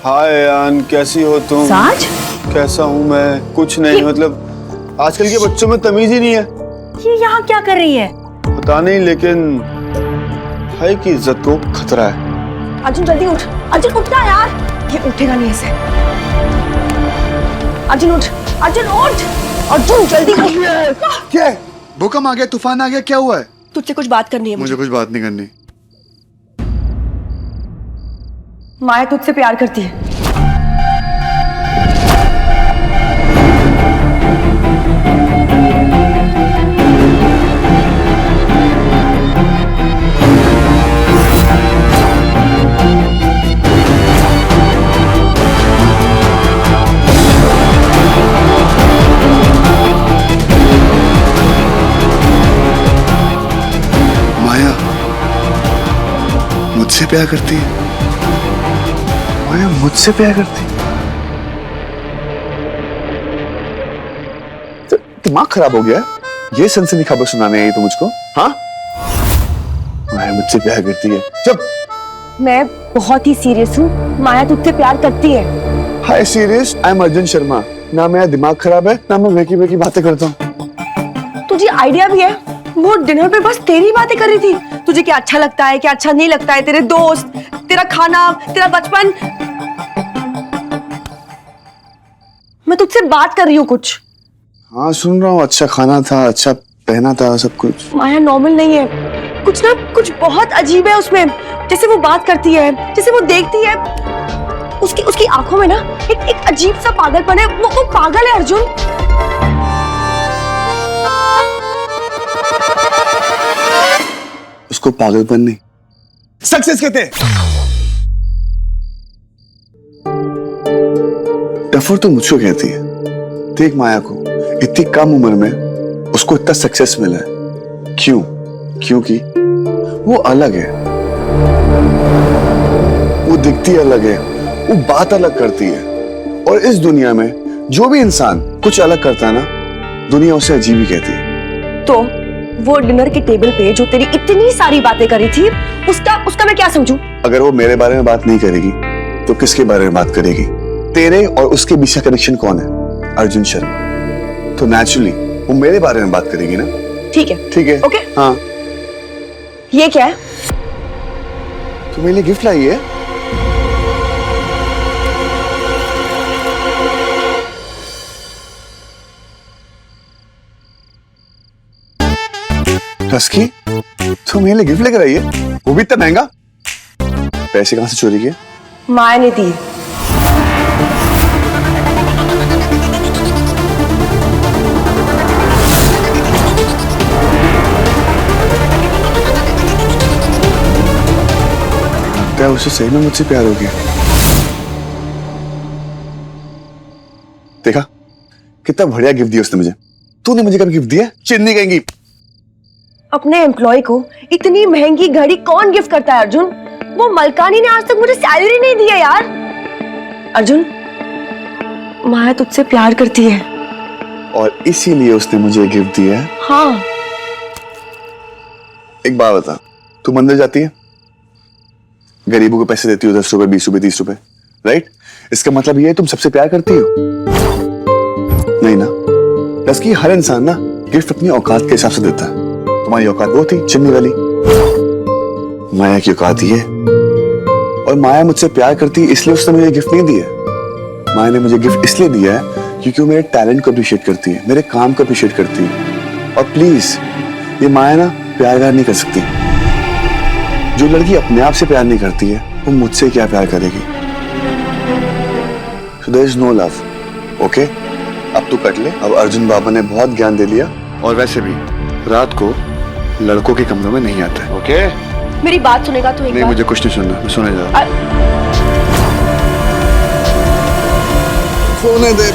हाय यान, कैसी हो तुम? साज? कैसा हूँ मैं? कुछ नहीं, मतलब आजकल के बच्चों में तमीज ही नहीं है। ये यहाँ क्या कर रही है? पता नहीं, लेकिन भाई की इज्जत को खतरा है। अर्जुन जल्दी उठ, अर्जुन उठना यार। ये उठेगा नहीं ऐसे। अर्जुन उठ, अर्जुन उठ, अर्जुन जल्दी उठ। क्या है? भूकंप आ गया, तूफान आ गया, क्या हुआ है? तुझसे कुछ बात करनी है मुझे कुछ बात नहीं करनी। माया तुझसे प्यार करती है। माया मुझसे प्यार करती है। माया मुझसे प्यार करती है। दिमाग खराब हो गया है? ये सनसनी खबर सुनाने आई तो मुझको? हाँ, माया मुझसे प्यार करती है। चुप। मैं बहुत ही सीरियस हूँ, माया तुझसे प्यार करती है। Hi serious, I am Arjun Sharma. ना मेरा दिमाग खराब है, ना मैं वेकी वेकी बातें करता हूँ। तुझे आइडिया भी है? वो डिनर पे बस तेरी बातें कर रही थी। तुझे क्या अच्छा लगता है, क्या अच्छा नहीं लगता है, तेरे दोस्त, तेरा खाना, तेरा बचपन। मैं तुझसे बात कर रही हूँ कुछ। हाँ सुन रहा हूँ, अच्छा खाना था, अच्छा पहना था, सब कुछ। माया नॉर्मल नहीं है, कुछ ना कुछ बहुत अजीब है उसमें। जैसे वो बात करती है, जैसे वो देखती है, उसकी आंखों में ना एक अजीब सा पागलपन है। वो पागल है अर्जुन। उसको पागलपन नहीं, सक्सेस कहते हैं। डफर तो मुझको कहती है। देख माया को, इतनी कम उम्र में उसको इतना सक्सेस मिला है। क्यों? क्योंकि वो अलग है, वो दिखती अलग है, वो बात अलग करती है। और इस दुनिया में जो भी इंसान कुछ अलग करता है ना, दुनिया उसे अजीब ही कहती है। तो वो डिनर के टेबल पे जो तेरी इतनी सारी बातें करी थी, उसका मैं क्या समझूं? अगर वो मेरे बारे में बात नहीं करेगी तो किसके बारे में बात करेगी? तेरे और उसके बीच का कनेक्शन कौन है? अर्जुन शर्मा। तो नेचुरली वो मेरे बारे में बात करेगी ना। ठीक है, ठीक है, ओके। हाँ। ये क्या है? तो मेरे लिए गिफ्ट लाई है। रस्की, तो मेरे लिए गिफ्ट लेकर आई है, वो भी इतना महंगा। पैसे कहां से चोरी किए? माया ने दी। क्या उसे सही में मुझसे प्यार हो गया? देखा कितना बढ़िया गिफ्ट दिया उसने मुझे। तूने मुझे कभी गिफ्ट दिया? चिन्नी कहेंगी। अपने एम्प्लॉय को इतनी महंगी घड़ी कौन गिफ्ट करता है अर्जुन? वो मलकानी ने आज तक मुझे सैलरी नहीं दी है यार। अर्जुन, माया तुझसे प्यार करती है। और इसीलिए उसने मुझे गिफ्ट दिया है। हाँ। एक बात बता, तू मंदिर जाती है, गरीबों को पैसे देती हो, 10 रुपए, 20 रुपए, 30 रुपए, राइट? इसका मतलब ये है तुम सबसे प्यार करती हो? नहीं ना। जबकि हर इंसान ना गिफ्ट अपनी औकात के हिसाब से देता है। तुम्हारी औकात वो थी चिन्नी वाली, माया की औकात ये। और माया मुझसे प्यार करती इसलिए उसने मुझे गिफ्ट नहीं दिया। माया ने मुझे गिफ्ट इसलिए दिया है क्योंकि वो मेरे टैलेंट को अप्रिशिएट करती है, मेरे काम को अप्रिशिएट करती है। और प्लीज, ये माया ना प्यार नहीं कर सकती। जो लड़की अपने आप से प्यार नहीं करती है, वो मुझसे क्या प्यार करेगी? So there is no love, okay? अब तू कट ले। अब अर्जुन बाबा ने बहुत ज्ञान दे लिया। और वैसे भी रात को लड़कों के कमरों में नहीं आता है, ओके? मेरी बात सुनेगा तू एक नहीं, बार? मुझे कुछ नहीं सुनना, मैं सोने जा रहा हूं। सोने दे।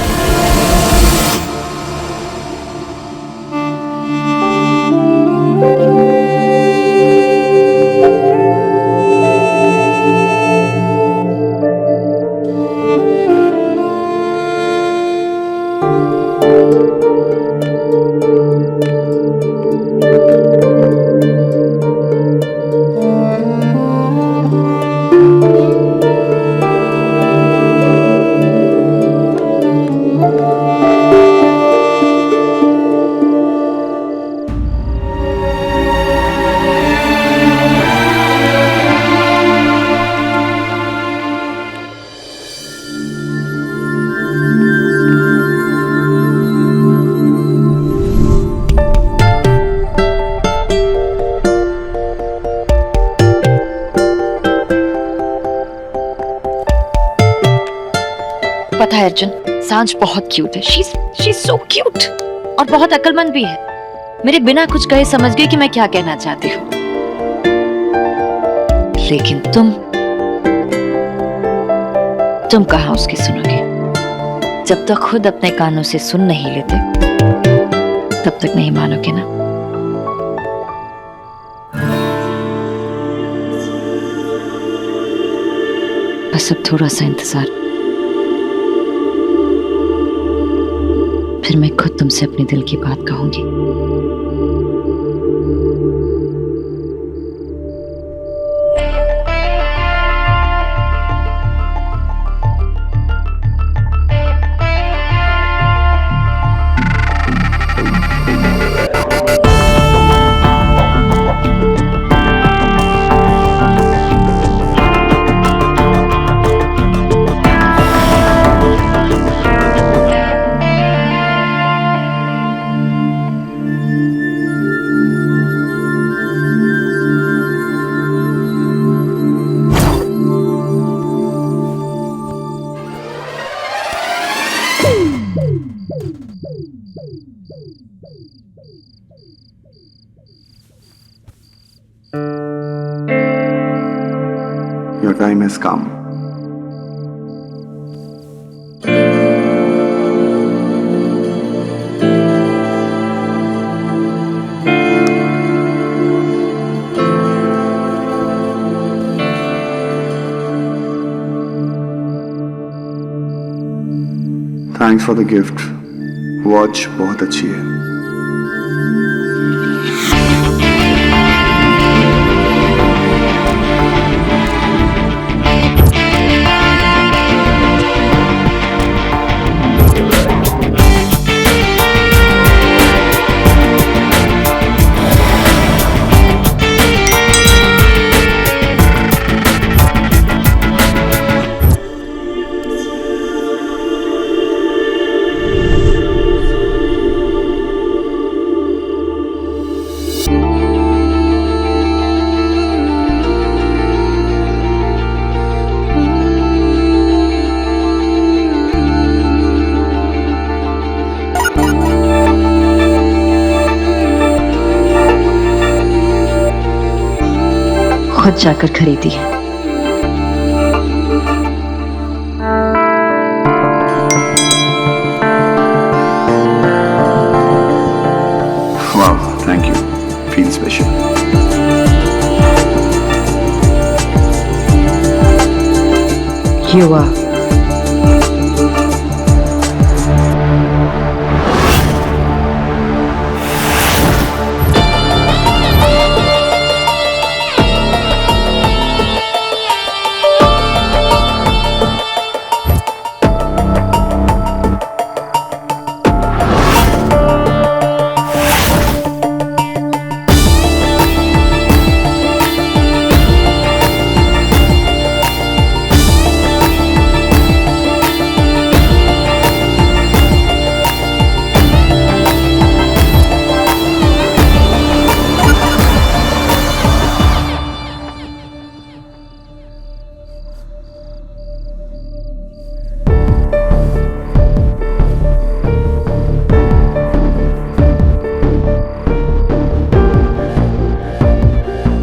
सांझ बहुत क्यूट है, शी सो क्यूट और बहुत अक्लमंद भी है। मेरे बिना कुछ कहे समझ गई कि मैं क्या कहना चाहती हूँ। लेकिन तुम कहाँ उसकी सुनोगे? जब तक खुद अपने कानों से सुन नहीं लेते तब तक नहीं मानोगे ना। बस अब थोड़ा सा इंतजार, फिर मैं खुद तुमसे अपने दिल की बात कहूंगी। Your time has come. Thanks for the gift. Watch बहुत अच्छी है। खुद जाकर खरीदी है। Wow, thank you. Feel special. You are.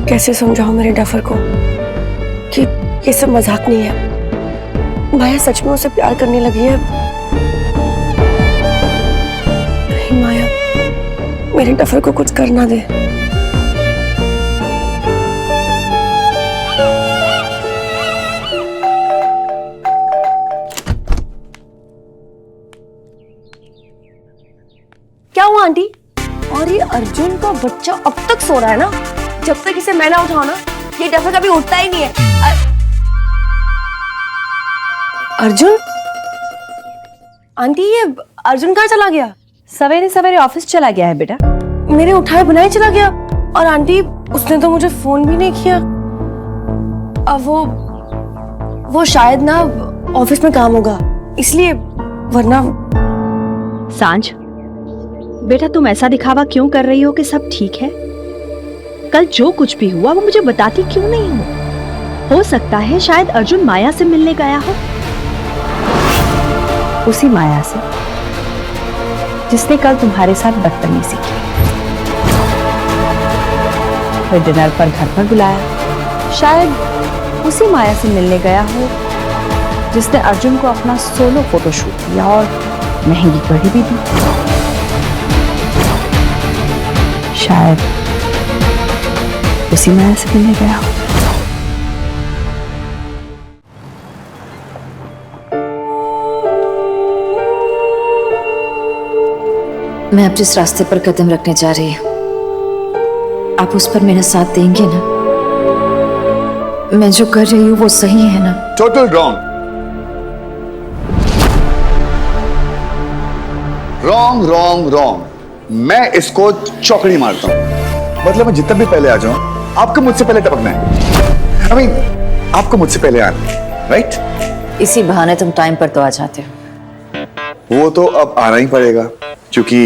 कैसे समझाऊं मेरे डफर को कि ये सब मजाक नहीं है। माया सच में उसे प्यार करने लगी है। नहीं माया, मेरे डफर को कुछ करना दे। क्या हुआ आंटी? और ये अर्जुन का बच्चा अब तक सो रहा है ना? जब तक इसे मैं ना उठाऊं ना, ये डफर कभी उठता ही नहीं है। अर्जुन? आंटी, ये अर्जुन कहाँ चला गया? सवेरे सवेरे ऑफिस चला गया है बेटा। मेरे उठाए बनाए चला गया। और आंटी, उसने तो मुझे फोन भी नहीं किया। अब वो शायद ना ऑफिस में काम होगा, इसलिए, वरना। सांझ, बेटा तुम ऐसा दिखावा क्यों कर रही हो कि सब ठीक है? कल जो कुछ भी हुआ वो मुझे बताती क्यों नहीं हो सकता है शायद अर्जुन माया से मिलने गया हो। उसी माया से जिसने कल तुम्हारे साथ बदतमीजी की, फिर डिनर पर घर पर बुलाया। शायद उसी माया से मिलने गया हो जिसने अर्जुन को अपना सोलो फोटोशूट दिया और महंगी घड़ी भी दी। शायद उसी माया से मिलने गया हो। मैं अब जिस रास्ते पर कदम रखने जा रही हूँ, आप उस पर मेरा साथ देंगे ना? मैं जो कर रही हूँ वो सही है ना? Total wrong, wrong wrong wrong. मैं इसको चौकड़ी मारता हूं। मतलब मैं जितना भी पहले आ जाऊं, आपको मुझसे पहले टपकना है। I mean, आपको मुझसे पहले आना है, राइट? इसी बहाने तुम टाइम पर तो आ जाते हो। वो तो अब आना ही पड़ेगा, क्योंकि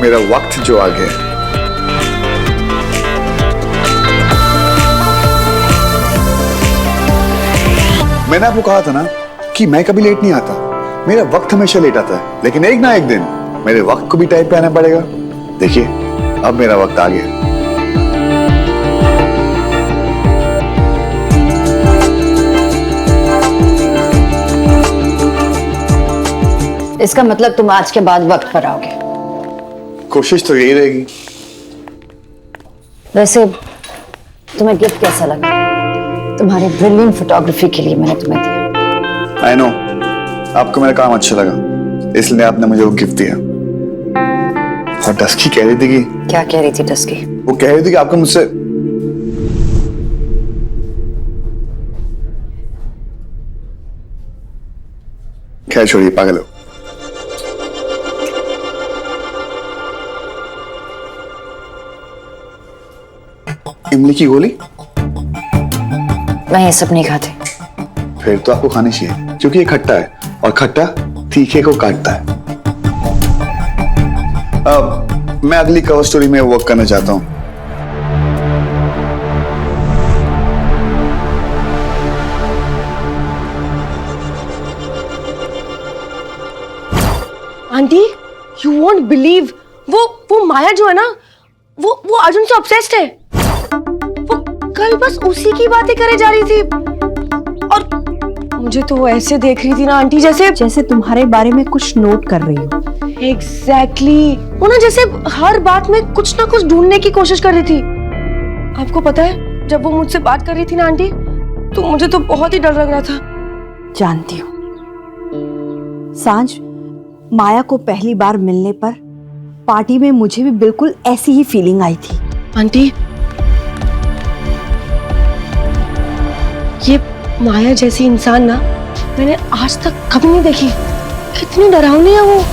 मेरा वक्त जो आ गया है। मैंने आपको कहा था ना कि मैं कभी लेट नहीं आता, मेरा वक्त हमेशा लेट आता है, लेकिन एक ना एक दिन मेरे वक्त को भी टाइम पे आना पड़ेगा। देखिए, अब मेरा वक्त आ गया। इसका मतलब तुम आज के बाद वक्त पर आओगे? कोशिश तो यही रहेगी। वैसे तुम्हें गिफ्ट कैसा लगा? तुम्हारी ब्रिलियंट फोटोग्राफी के लिए मैंने तुम्हें दिया। आई नो, आपको मेरा काम अच्छा लगा, इसलिए आपने मुझे वो गिफ्ट दिया। और डस्की कह रही थी कि, क्या कह रही थी डस्की? वो कह रही थी कि आपको मुझसे, खैर छोड़िए, पागल हो। इमली की गोली? मैं ये सब नहीं खाती। फिर तो आपको खानी चाहिए, क्योंकि ये खट्टा है और खट्टा तीखे को काटता है। अब मैं अगली कवर स्टोरी में वर्क करना चाहता हूं। आंटी, यू वोंट बिलीव, वो माया जो है ना, वो अर्जुन से ऑब्सेस्ड है। वो कल बस उसी की बातें करे जा रही थी, और मुझे तो वो ऐसे देख रही थी ना आंटी, जैसे तुम्हारे बारे में कुछ नोट कर रही हो। एग्जैक्टली, वो ना जैसे हर बात में कुछ ना कुछ ढूंढने की कोशिश कर रही थी। आपको पता है, जब वो मुझसे बात कर रही थी ना आंटी, तो मुझे तो बहुत ही डर लग रहा था। जानती हूँ सांझ, माया को पहली बार मिलने पर पार्टी में मुझे भी बिल्कुल ऐसी ही फीलिंग आई थी। आंटी, ये माया जैसी इंसान ना मैंने आज तक कभी नहीं देखी। कितनी डरावनी है वो।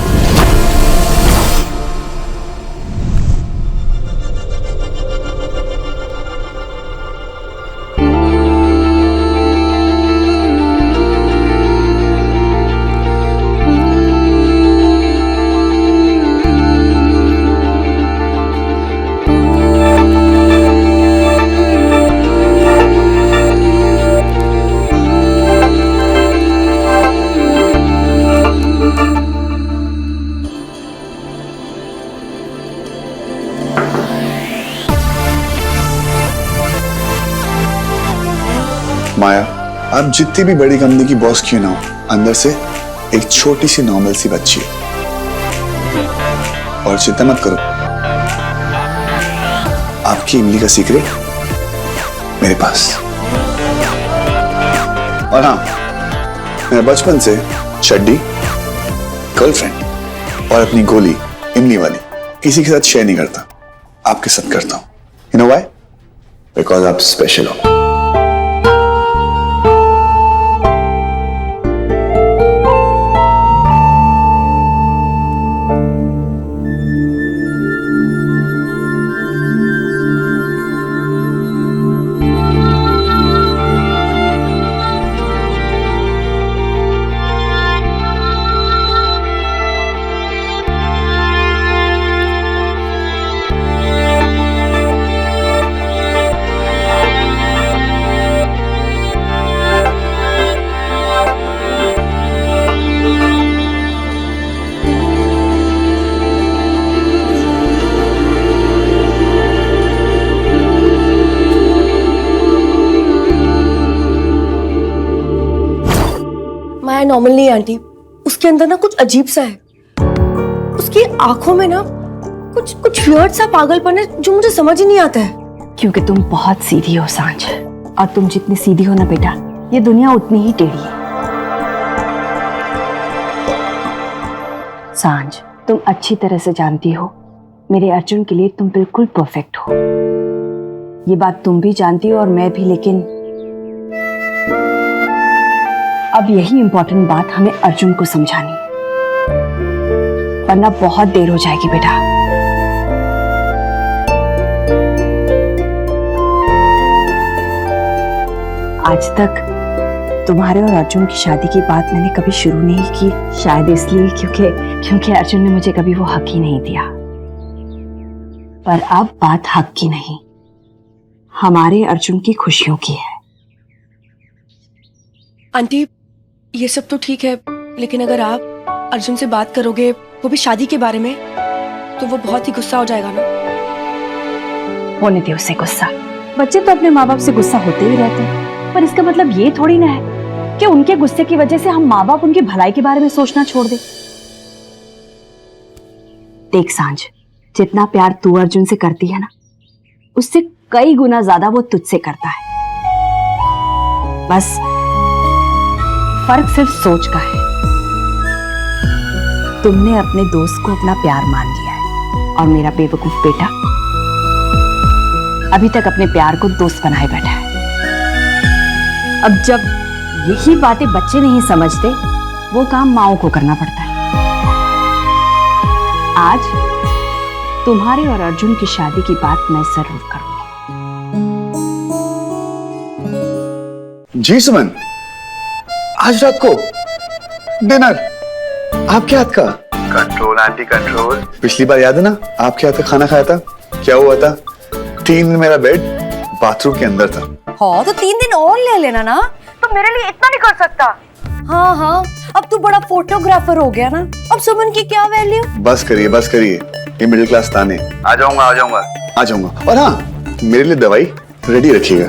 माया, आप जितनी भी बड़ी कंपनी की बॉस क्यों ना हो, अंदर से एक छोटी सी नॉर्मल सी बच्ची है। और चिंता मत करो, आपकी इमली का सीक्रेट मेरे पास। और हाँ, मैं बचपन से चड्डी, गर्लफ्रेंड और अपनी गोली इमली वाली किसी के साथ शेयर नहीं करता, आपके साथ करता हूं। You know why? बिकॉज आप स्पेशल हो। चाय नॉर्मल नहीं है आंटी, उसके अंदर ना कुछ अजीब सा है। उसकी आंखों में ना कुछ कुछ वियर्ड सा पागलपन है जो मुझे समझ ही नहीं आता है। क्योंकि तुम बहुत सीधी हो सांझ, और तुम जितनी सीधी हो ना बेटा, ये दुनिया उतनी ही टेढ़ी है। सांझ, तुम अच्छी तरह से जानती हो मेरे अर्जुन के लिए तुम बिल्कुल परफेक्ट हो। ये बात तुम भी जानती हो और मैं भी, लेकिन अब यही इंपॉर्टेंट बात हमें अर्जुन को समझानी है, वरना बहुत देर हो जाएगी बेटा। आज तक तुम्हारे और अर्जुन की शादी की बात मैंने कभी शुरू नहीं की, शायद इसलिए क्योंकि अर्जुन ने मुझे कभी वो हक ही नहीं दिया। पर अब बात हक की नहीं, हमारे अर्जुन की खुशियों की है। आंटी ये सब तो ठीक है, लेकिन अगर आप अर्जुन से बात करोगे वो भी शादी के बारे में, तो वो बहुत ही गुस्सा हो जाएगा ना। होने दे उसे गुस्सा, बच्चे तो अपने माँ बाप से गुस्सा होते ही रहते हैं, पर इसका मतलब ये थोड़ी ना है कि उनके गुस्से की वजह से हम माँ बाप उनकी भलाई के बारे में सोचना छोड़ दे। देख सांझ, जितना प्यार तू अर्जुन से करती है ना, उससे कई गुना ज्यादा वो तुझसे करता है। बस फर्क सिर्फ सोच का है। तुमने अपने दोस्त को अपना प्यार मान लिया है, और मेरा बेवकूफ बेटा अभी तक अपने प्यार को दोस्त बनाए बैठा है। अब जब यही बातें बच्चे नहीं समझते, वो काम माओ को करना पड़ता है। आज तुम्हारे और अर्जुन की शादी की बात मैं जरूर करूंगी। जी सुमन, आज रात को डिनर आपके हाथ का। Control aunty control. पिछली बार याद है ना, आपके हाथ का खाना खाया था, क्या हुआ था? 3 दिन मेरा बेड बाथरूम के अंदर था। हाँ तो 3 दिन और ले लेना ना, तो मेरे लिए इतना नहीं कर सकता। हाँ हाँ, अब तू बड़ा फोटोग्राफर हो गया ना, अब सुमन की क्या वैल्यू। बस करिए, ये मिडिल क्लास ताने। आ जाऊंगा। और हाँ, मेरे लिए दवाई रेडी रखिएगा।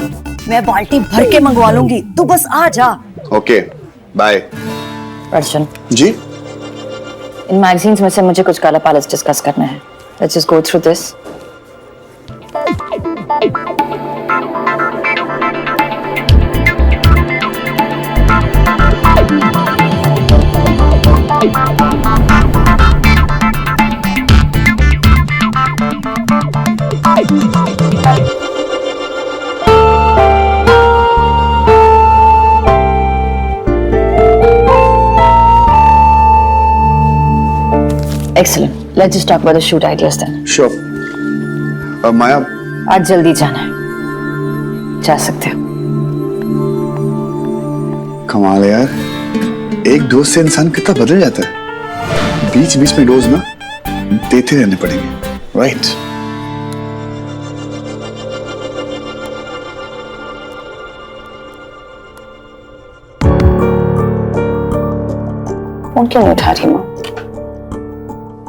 मैं बाल्टी भर के मंगवा लूंगी, तू बस आ जा। Okay, bye. अर्जुन, जी? इन मैगजीन्स में से मुझे कुछ कलर पैलेट्स डिस्कस करना है। Let's just go through this. Excellent. Let's just talk about the shoot ideas then. Sure. माया, आज जल्दी जाना है, जा सकते हो। कमाल है यार, एक डोज से इंसान कितना बदल जाता है। बीच बीच में डोज ना देते रहने पड़ेंगे, राइट? फोन क्यों नहीं उठा रही माँ?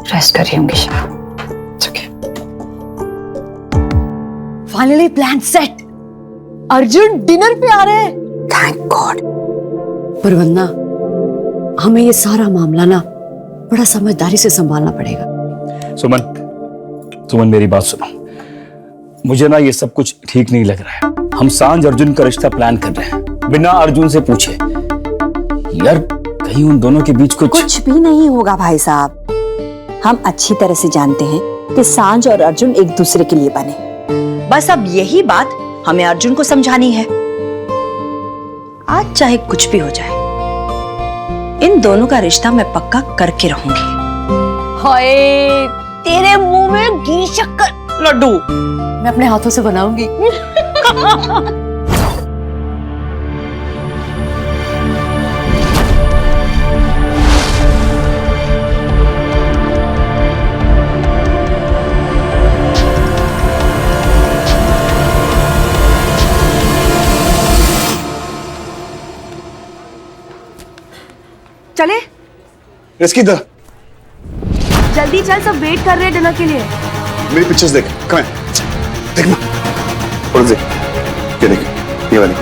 रेस्ट कर रही होंगी शायद। Finally plan set, Arjun dinner पे आ रहे हैं। Thank God. पर वरना हमें ये सारा मामला ना बड़ा समझदारी से संभालना पड़ेगा। सुमन मेरी बात सुनो, मुझे ना ये सब कुछ ठीक नहीं लग रहा है। हम सांझ अर्जुन का रिश्ता प्लान कर रहे हैं बिना अर्जुन से पूछे। यार कहीं उन दोनों के बीच कुछ भी नहीं होगा भाई साहब। हम अच्छी तरह से जानते हैं कि सांझ और अर्जुन एक दूसरे के लिए बने। बस अब यही बात हमें अर्जुन को समझानी है। आज चाहे कुछ भी हो जाए, इन दोनों का रिश्ता मैं पक्का करके रहूंगी। हाय, तेरे मुंह में घी शक्कर लड्डू मैं अपने हाथों से बनाऊंगी। चले इसकी इधर जल्दी चल, सब वेट कर रहे हैं डिनर के लिए। मेरी पिक्चर्स देख, कम है, देख ना, और देख, ये देख, ये वाली।